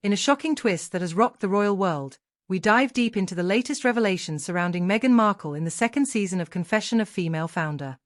In a shocking twist that has rocked the royal world, we dive deep into the latest revelations surrounding Meghan Markle in the second season of Confession of Female Founder.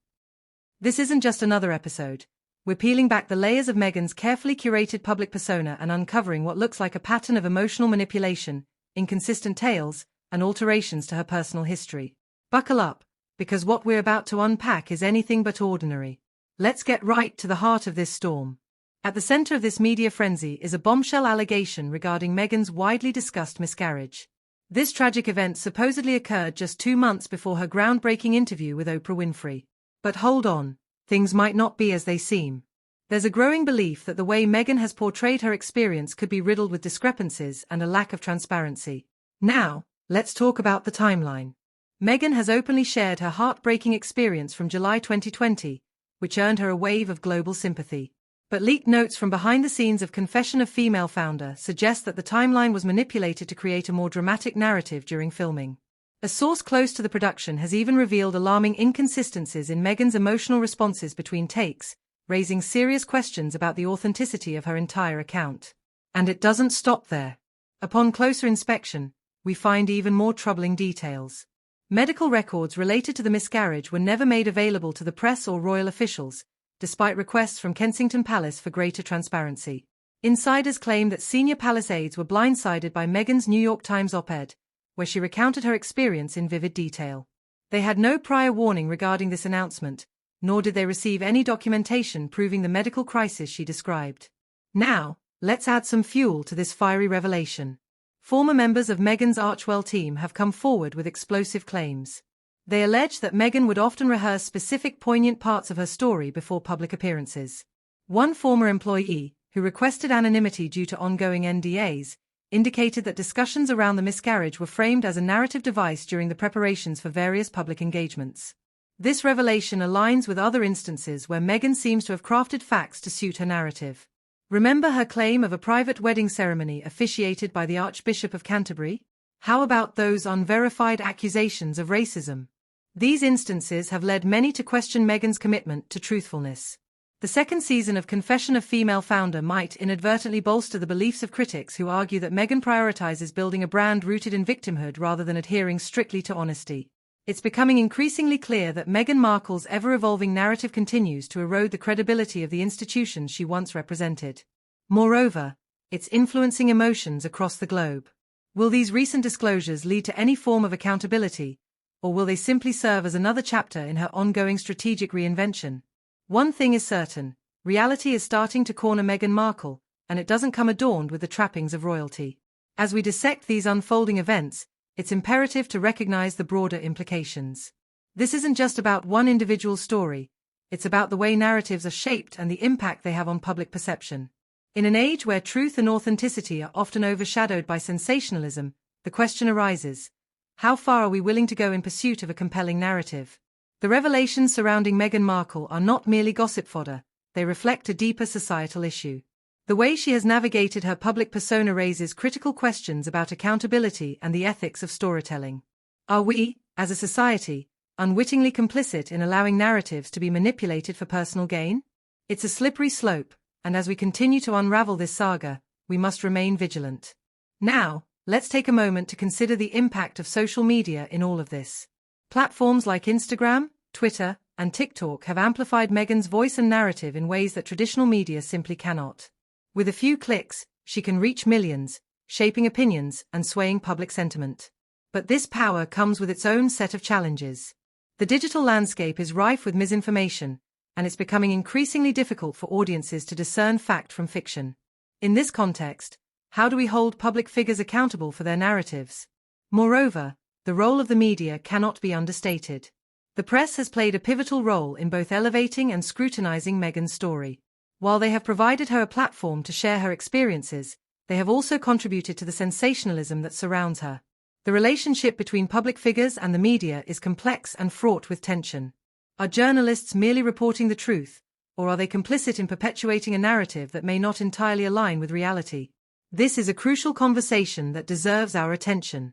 This isn't just another episode. We're peeling back the layers of Meghan's carefully curated public persona and uncovering what looks like a pattern of emotional manipulation, inconsistent tales, and alterations to her personal history. Buckle up, because what we're about to unpack is anything but ordinary. Let's get right to the heart of this storm. At the center of this media frenzy is a bombshell allegation regarding Meghan's widely discussed miscarriage. This tragic event supposedly occurred just 2 months before her groundbreaking interview with Oprah Winfrey. But hold on, things might not be as they seem. There's a growing belief that the way Meghan has portrayed her experience could be riddled with discrepancies and a lack of transparency. Now, let's talk about the timeline. Meghan has openly shared her heartbreaking experience from July 2020, which earned her a wave of global sympathy. But leaked notes from behind the scenes of Confession of Female Founder suggest that the timeline was manipulated to create a more dramatic narrative during filming. A source close to the production has even revealed alarming inconsistencies in Meghan's emotional responses between takes, raising serious questions about the authenticity of her entire account. And it doesn't stop there. Upon closer inspection, we find even more troubling details. Medical records related to the miscarriage were never made available to the press or royal officials, despite requests from Kensington Palace for greater transparency. Insiders claim that senior palace aides were blindsided by Meghan's New York Times op-ed, where she recounted her experience in vivid detail. They had no prior warning regarding this announcement, nor did they receive any documentation proving the medical crisis she described. Now, let's add some fuel to this fiery revelation. Former members of Meghan's Archewell team have come forward with explosive claims. They allege that Meghan would often rehearse specific poignant parts of her story before public appearances. One former employee, who requested anonymity due to ongoing NDAs, indicated that discussions around the miscarriage were framed as a narrative device during the preparations for various public engagements. This revelation aligns with other instances where Meghan seems to have crafted facts to suit her narrative. Remember her claim of a private wedding ceremony officiated by the Archbishop of Canterbury? How about those unverified accusations of racism? These instances have led many to question Meghan's commitment to truthfulness. The second season of Confession of Female Founder might inadvertently bolster the beliefs of critics who argue that Meghan prioritizes building a brand rooted in victimhood rather than adhering strictly to honesty. It's becoming increasingly clear that Meghan Markle's ever-evolving narrative continues to erode the credibility of the institutions she once represented. Moreover, it's influencing emotions across the globe. Will these recent disclosures lead to any form of accountability, or will they simply serve as another chapter in her ongoing strategic reinvention? One thing is certain, reality is starting to corner Meghan Markle, and it doesn't come adorned with the trappings of royalty. As we dissect these unfolding events, it's imperative to recognize the broader implications. This isn't just about one individual story, it's about the way narratives are shaped and the impact they have on public perception. In an age where truth and authenticity are often overshadowed by sensationalism, the question arises: how far are we willing to go in pursuit of a compelling narrative? The revelations surrounding Meghan Markle are not merely gossip fodder, they reflect a deeper societal issue. The way she has navigated her public persona raises critical questions about accountability and the ethics of storytelling. Are we, as a society, unwittingly complicit in allowing narratives to be manipulated for personal gain? It's a slippery slope, and as we continue to unravel this saga, we must remain vigilant. Now, let's take a moment to consider the impact of social media in all of this. Platforms like Instagram, Twitter, and TikTok have amplified Meghan's voice and narrative in ways that traditional media simply cannot. With a few clicks, she can reach millions, shaping opinions and swaying public sentiment. But this power comes with its own set of challenges. The digital landscape is rife with misinformation, and it's becoming increasingly difficult for audiences to discern fact from fiction. In this context, how do we hold public figures accountable for their narratives? Moreover, the role of the media cannot be understated. The press has played a pivotal role in both elevating and scrutinizing Meghan's story. While they have provided her a platform to share her experiences, they have also contributed to the sensationalism that surrounds her. The relationship between public figures and the media is complex and fraught with tension. Are journalists merely reporting the truth, or are they complicit in perpetuating a narrative that may not entirely align with reality? This is a crucial conversation that deserves our attention.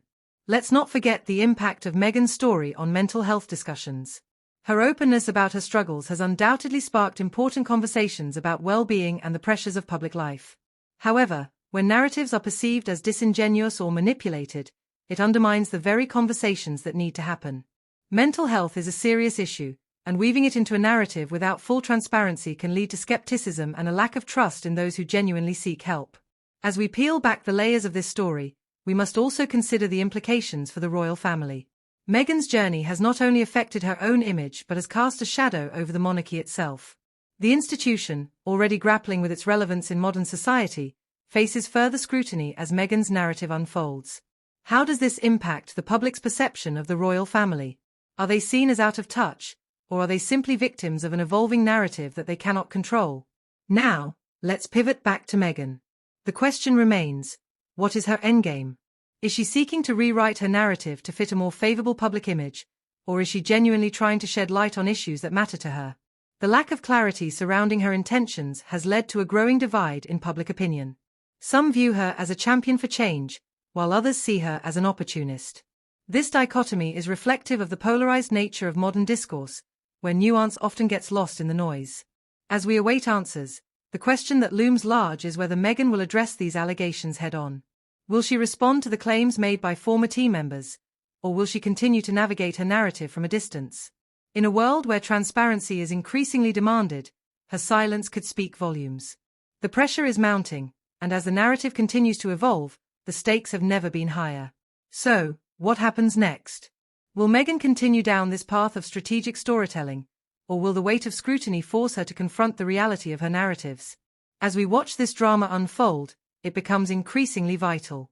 Let's not forget the impact of Meghan's story on mental health discussions. Her openness about her struggles has undoubtedly sparked important conversations about well-being and the pressures of public life. However, When narratives are perceived as disingenuous or manipulated, it undermines the very conversations that need to happen. Mental health is a serious issue, and weaving it into a narrative without full transparency can lead to skepticism and a lack of trust in those who genuinely seek help. As we peel back the layers of this story, we must also consider the implications for the royal family. Meghan's journey has not only affected her own image but has cast a shadow over the monarchy itself. The institution, already grappling with its relevance in modern society, faces further scrutiny as Meghan's narrative unfolds. How does this impact the public's perception of the royal family? Are they seen as out of touch, or are they simply victims of an evolving narrative that they cannot control? Now, let's pivot back to Meghan. The question remains, what is her endgame? Is she seeking to rewrite her narrative to fit a more favorable public image, or is she genuinely trying to shed light on issues that matter to her? The lack of clarity surrounding her intentions has led to a growing divide in public opinion. Some view her as a champion for change, while others see her as an opportunist. This dichotomy is reflective of the polarized nature of modern discourse, where nuance often gets lost in the noise. As we await answers, the question that looms large is whether Meghan will address these allegations head-on. Will she respond to the claims made by former team members, or will she continue to navigate her narrative from a distance? In a world where transparency is increasingly demanded, her silence could speak volumes. The pressure is mounting, and as the narrative continues to evolve, the stakes have never been higher. So, what happens next? Will Meghan continue down this path of strategic storytelling, or will the weight of scrutiny force her to confront the reality of her narratives? As we watch this drama unfold, it becomes increasingly vital.